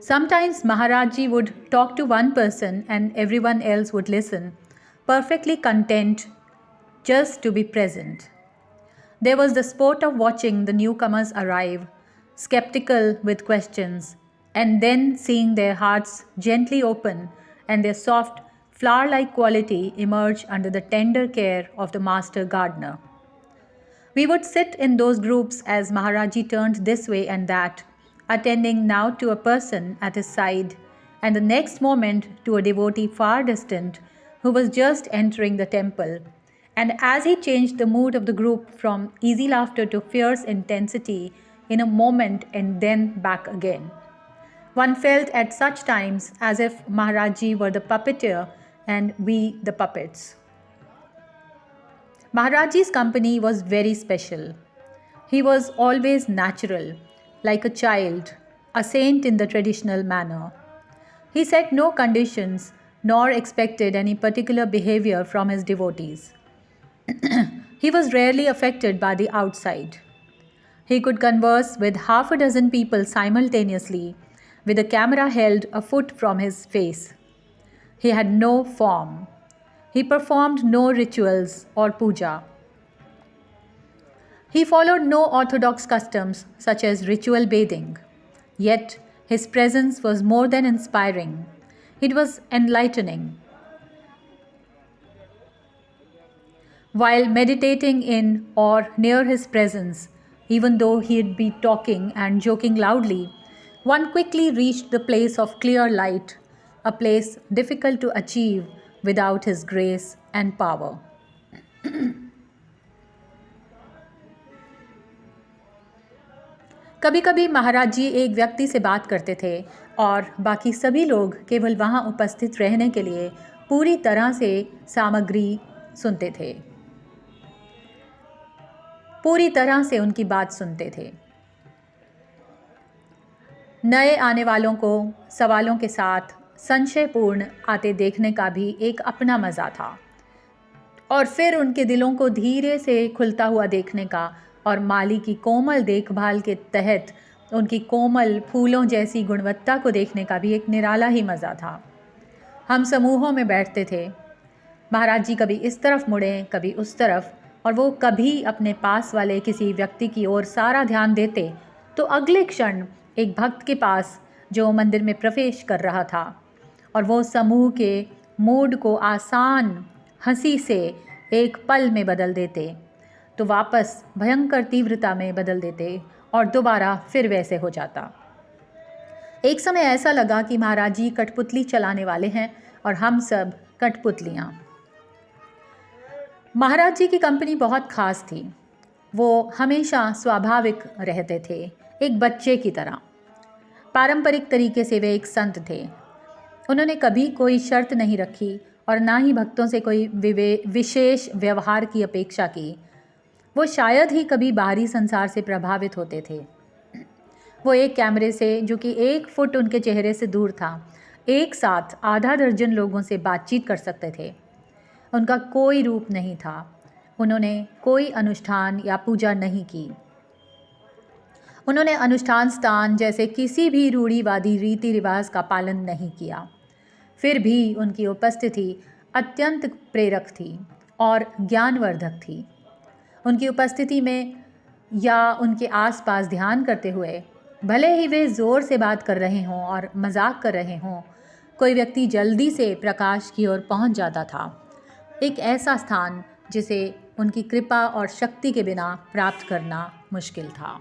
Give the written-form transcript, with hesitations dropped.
Sometimes Maharaji would talk to one person and everyone else would listen, perfectly content just to be present. There was the sport of watching the newcomers arrive, skeptical with questions, and then seeing their hearts gently open and their soft, flower-like quality emerge under the tender care of the master gardener. We would sit in those groups as Maharaji turned this way and that, attending now to a person at his side, and the next moment to a devotee far distant who was just entering the temple. And as he changed the mood of the group from easy laughter to fierce intensity in a moment and then back again. One felt at such times as if Maharaji were the puppeteer and we the puppets. Maharaji's company was very special. He was always natural, like a child, a saint in the traditional manner. He set no conditions nor expected any particular behavior from his devotees. He was rarely affected by the outside. He could converse with half a dozen people simultaneously, with a camera held a foot from his face. He had no form. He performed no rituals or puja. He followed no orthodox customs such as ritual bathing. Yet his presence was more than inspiring. It was enlightening. While meditating in or near his presence, even though he'd be talking and joking loudly, one quickly reached the place of clear light, a place difficult to achieve without his grace and power. कभी कभी महाराज जी एक व्यक्ति से बात करते थे और बाकी सभी लोग केवल वहाँ उपस्थित रहने के लिए पूरी तरह से सामग्री सुनते थे, पूरी तरह से उनकी बात सुनते थे। नए आने वालों को सवालों के साथ संशयपूर्ण आते देखने का भी एक अपना मज़ा था, और फिर उनके दिलों को धीरे से खुलता हुआ देखने का और माली की कोमल देखभाल के तहत उनकी कोमल फूलों जैसी गुणवत्ता को देखने का भी एक निराला ही मज़ा था। हम समूहों में बैठते थे। महाराज जी कभी इस तरफ मुड़े, कभी उस तरफ, और वो कभी अपने पास वाले किसी व्यक्ति की ओर सारा ध्यान देते तो अगले क्षण एक भक्त के पास जो मंदिर में प्रवेश कर रहा था, और वो समूह के मूड को आसान हंसी से एक पल में बदल देते, तो वापस भयंकर तीव्रता में बदल देते और दोबारा फिर वैसे हो जाता। एक समय ऐसा लगा कि महाराज जी कठपुतली चलाने वाले हैं और हम सब कठपुतलियाँ। महाराज जी की कंपनी बहुत ख़ास थी। वो हमेशा स्वाभाविक रहते थे, एक बच्चे की तरह। पारंपरिक तरीके से वे एक संत थे। उन्होंने कभी कोई शर्त नहीं रखी और ना ही भक्तों से कोई विशेष व्यवहार की अपेक्षा की। वो शायद ही कभी बाहरी संसार से प्रभावित होते थे। वो एक कैमरे से, जो कि 1 फुट उनके चेहरे से दूर था, एक साथ आधा दर्जन लोगों से बातचीत कर सकते थे। उनका कोई रूप नहीं था। उन्होंने कोई अनुष्ठान या पूजा नहीं की। उन्होंने अनुष्ठान स्थान जैसे किसी भी रूढ़िवादी रीति रिवाज का पालन नहीं किया। फिर भी उनकी उपस्थिति अत्यंत प्रेरक थी और ज्ञानवर्धक थी। उनकी उपस्थिति में या उनके आसपास ध्यान करते हुए, भले ही वे ज़ोर से बात कर रहे हों और मजाक कर रहे हों, कोई व्यक्ति जल्दी से प्रकाश की ओर पहुंच जाता था। एक ऐसा स्थान जिसे उनकी कृपा और शक्ति के बिना प्राप्त करना मुश्किल था।